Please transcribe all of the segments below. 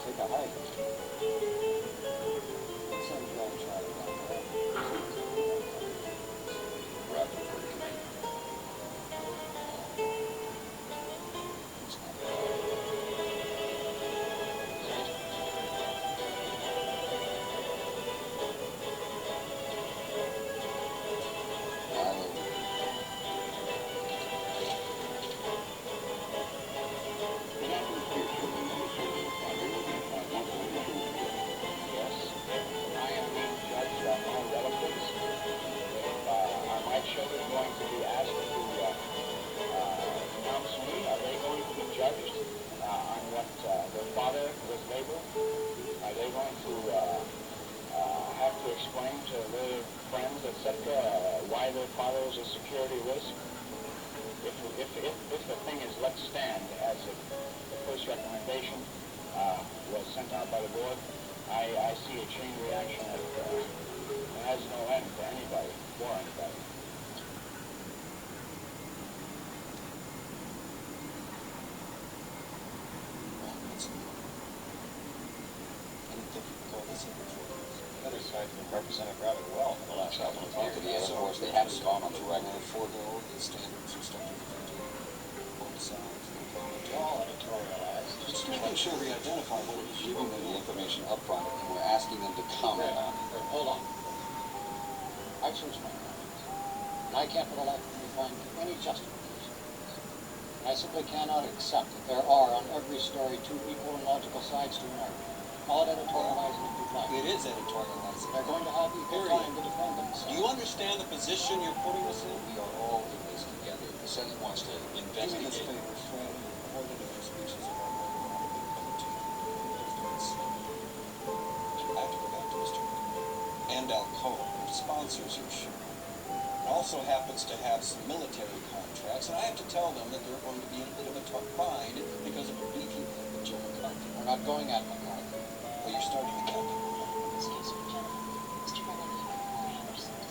take a hike. Some guy tried it out there. Rather for the committee. Explain to their friends, etc., why their father is a security risk. If the thing is let stand as the first recommendation was sent out by the board, I see a chain reaction that has no end for anybody, for anybody. Other side's been represented rather well for the last couple of years. To the Air Force, they haven't gone on the record. Forego the standards and stuff for both sides. It's all editorialized. Just making sure we identify what it is Giving them the information up front, and we're asking them to comment on it. Hold on. I choose my comments. And I can't for the life of me find any justification. I simply cannot accept that there are on every story two equal and logical sides to an argument. Call it editorializing if you'd like. It is editorializing. They're going to have equal time to defend themselves. Do you understand the position you're putting us in? We are all in this together. The Senate wants to Do me this investigate. favor, friend, according to the speeches of our I have to go back to Mr. and Alcoa, who sponsors your show. It also happens to have some military contracts, and I have to tell them that they're going to be in a bit of a tough bind because of a beefy thing with Joe McCarthy. We're not going at McCarthy. Well, you're starting to count. Excuse me, gentlemen. Mr. Brennan, I have your seat.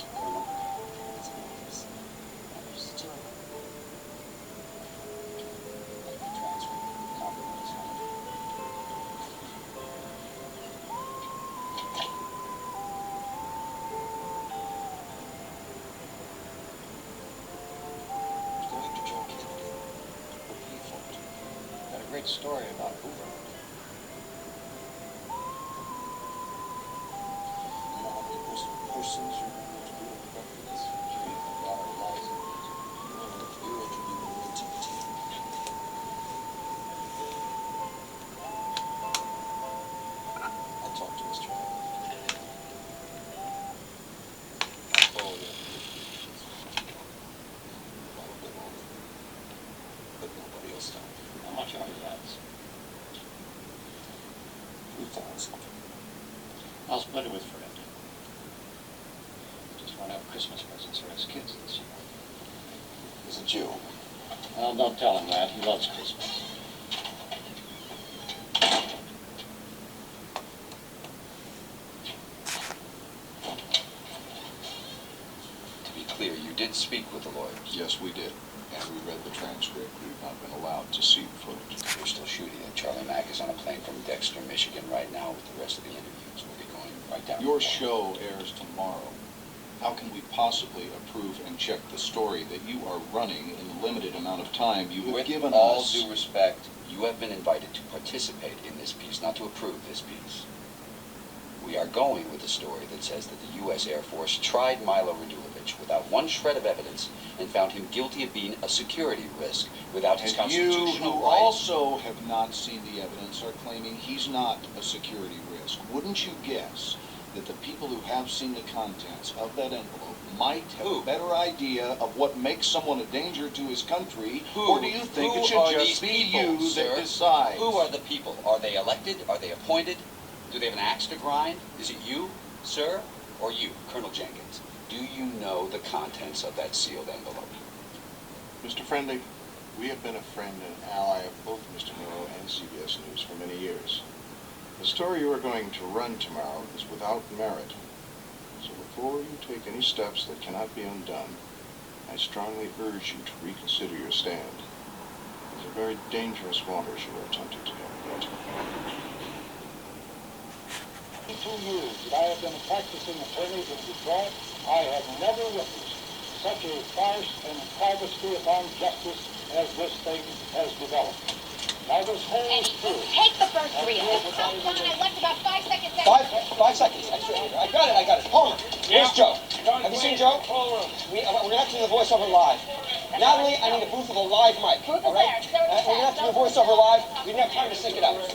It's members. Members, two of them. Let me transfer the compromise. Going to Joe Kennedy. What do you folks do? Got a great story about Hoover. You know how many persons you're going to do with regard to this? You're interviewing me to the team. I'll talk to Mr. Brennan. I'll call you. Probably won't. But nobody will stop. How much are your ads? 3,000. I'll split it with Fred. Just want to have Christmas presents for his kids this year. He's a Jew. Well, don't tell him that. He loves Christmas. To be clear, you did speak with the lawyers. Yes, we did. And we read the transcript. We've not been allowed to see the footage. We're still shooting it. Charlie Mack is on a plane from Dexter, Michigan right now with the rest of the interviews. We'll be going right down. Your show airs tomorrow. How can we possibly approve and check the story that you are running in the limited amount of time you have With given all us? due respect, you have been invited to participate in this piece, not to approve this piece. We are going with the story that says that the U.S. Air Force tried Milo Radulovich without one shred of evidence and found him guilty of being a security risk without his And you, constitutional who rights. also have not seen the evidence, are claiming he's not a security risk. Wouldn't you guess that the people who have seen the contents of that envelope might have Who? a better idea of what makes someone a danger to his country? Who? Or do you think Who it should are just these be people, you sir? that decides? Who are the people? Are they elected? Are they appointed? Do they have an axe to grind? Is it you, sir, or you, Colonel Jenkins? Do you know the contents of that sealed envelope? Mr. Friendly, we have been a friend and ally of both Mr. Nero and CBS News for many years. The story you are going to run tomorrow is without merit. So before you take any steps that cannot be undone, I strongly urge you to reconsider your stand. These are very dangerous waters you are attempting to navigate. 32 years that I have been a practicing attorney in Detroit, I have never witnessed such a farce and travesty upon justice as this thing has developed. Now this whole spirit... Take the first three of them. Come on, I left about 5 seconds. 5 seconds. I got it. Palmer, here's Joe. Have you seen Joe? We're going to have to do the voiceover live. Natalie, I need a booth with a live mic. All right? We're going to have to do the voiceover live. We didn't have time to sync it up. You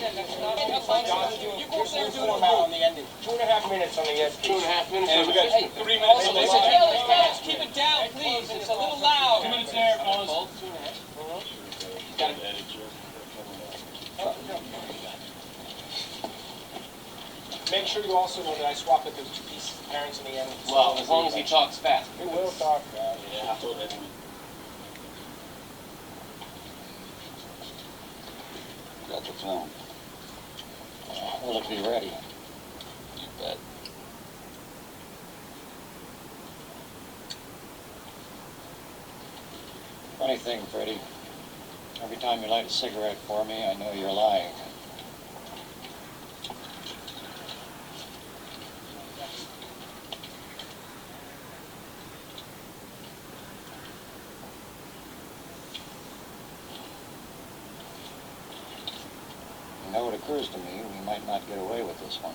go up there and do on the ending. 2.5 minutes on the end. 2.5 minutes. And we got 3 minutes on the live. Fellas, keep it down, please. It's a little loud. 2 minutes there, fellas. Make sure you also know that I swapped up those 2 pieces of parents in the end. Well, as long as he talks fast. We will talk about it. Yeah. Got the film. Will it be ready? You bet. Funny thing, Freddie. Every time you light a cigarette for me, I know you're lying. You know, it occurs to me we might not get away with this one.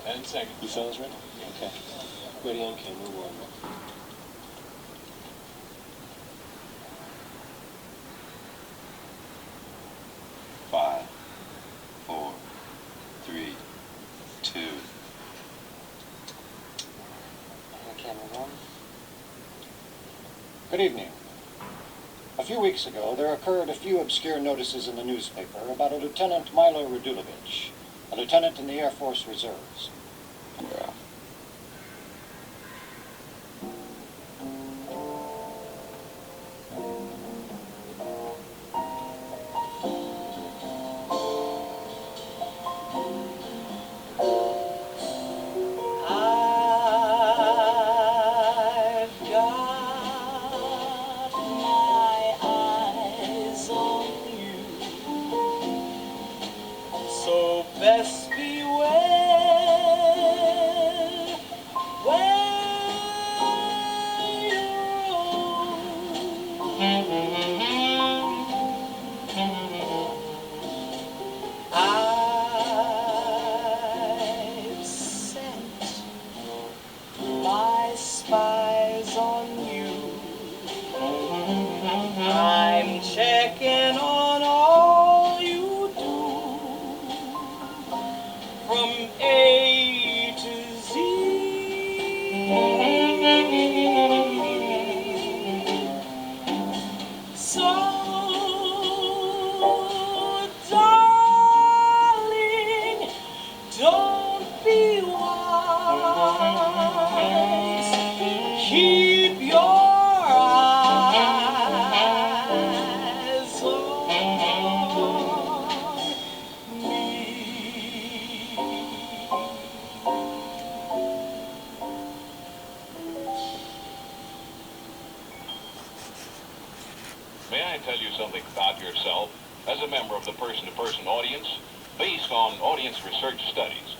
10 seconds. You fellas ready? Okay. Ready on camera 1. 5, 4, 3, 2. Camera 1. Good evening. A few weeks ago, there occurred a few obscure notices in the newspaper about a Lieutenant Milo Radulovich, a lieutenant in the Air Force Reserves. Yeah. Best beware where you I've set my spies on you. I'm checking on all you do. From A to Z. So, darling, don't be wise. Keep your eyes on me. May I tell you something about yourself as a member of the person-to-person audience based on audience research studies?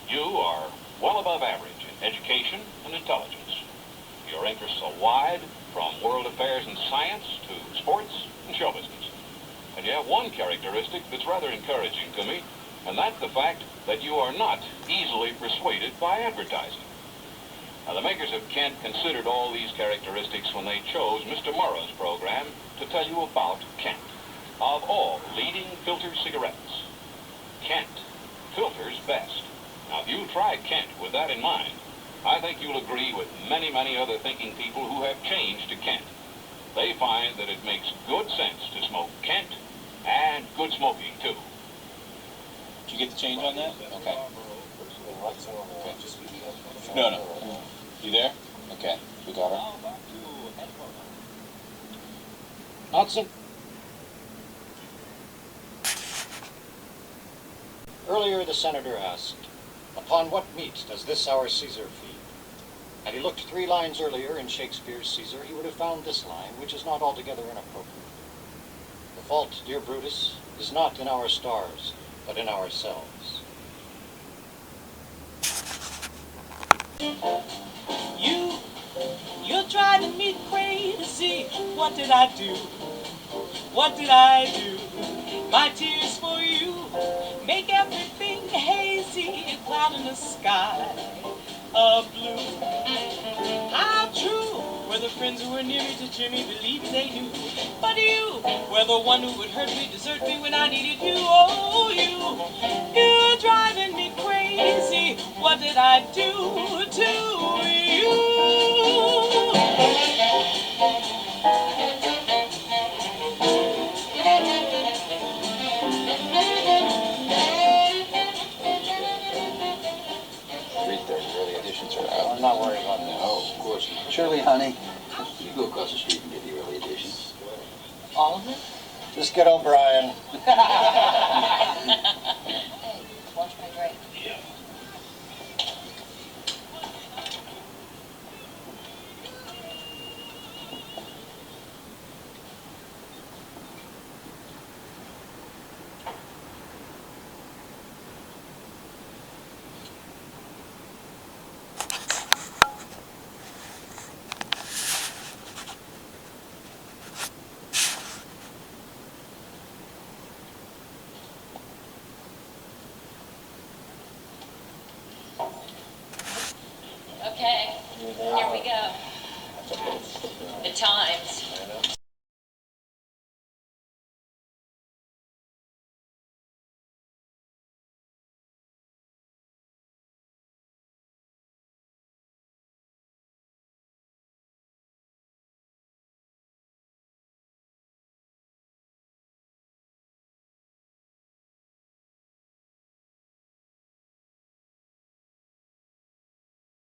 You are well above average in education and intelligence. Your interests are wide, from world affairs and science to sports and show business. And you have one characteristic that's rather encouraging to me, and that's the fact that you are not easily persuaded by advertising. Now, the makers of Kent considered all these characteristics when they chose Mr. Morrow's program to tell you about Kent. Of all leading filter cigarettes, Kent filters best. Now, if you try Kent with that in mind, I think you'll agree with many, many other thinking people who have changed to Kent. They find that it makes good sense to smoke Kent and good smoking, too. Did you get the change on that? Okay. Okay. No. You there? Okay. We got her. Hudson. Earlier, the senator asked, "Upon what meat does this our Caesar feed?" Had he looked 3 lines earlier in Shakespeare's Caesar, he would have found this line, which is not altogether inappropriate. The fault, dear Brutus, is not in our stars, but in ourselves. You're driving me crazy. What did I do? What did I do? My tears for you make everything hazy, a cloud in the sky of blue. How true were the friends who were near me to cheer me, believe they knew. But you were the one who would hurt me, desert me when I needed you. Oh, you're driving me crazy. What did I do to you? I'm not worried about that. Oh, of course not. Shirley, honey, you go across the street and get the early edition. All of it? Just get O'Brien. Hey, watch my drink. Okay, here we go. The Times.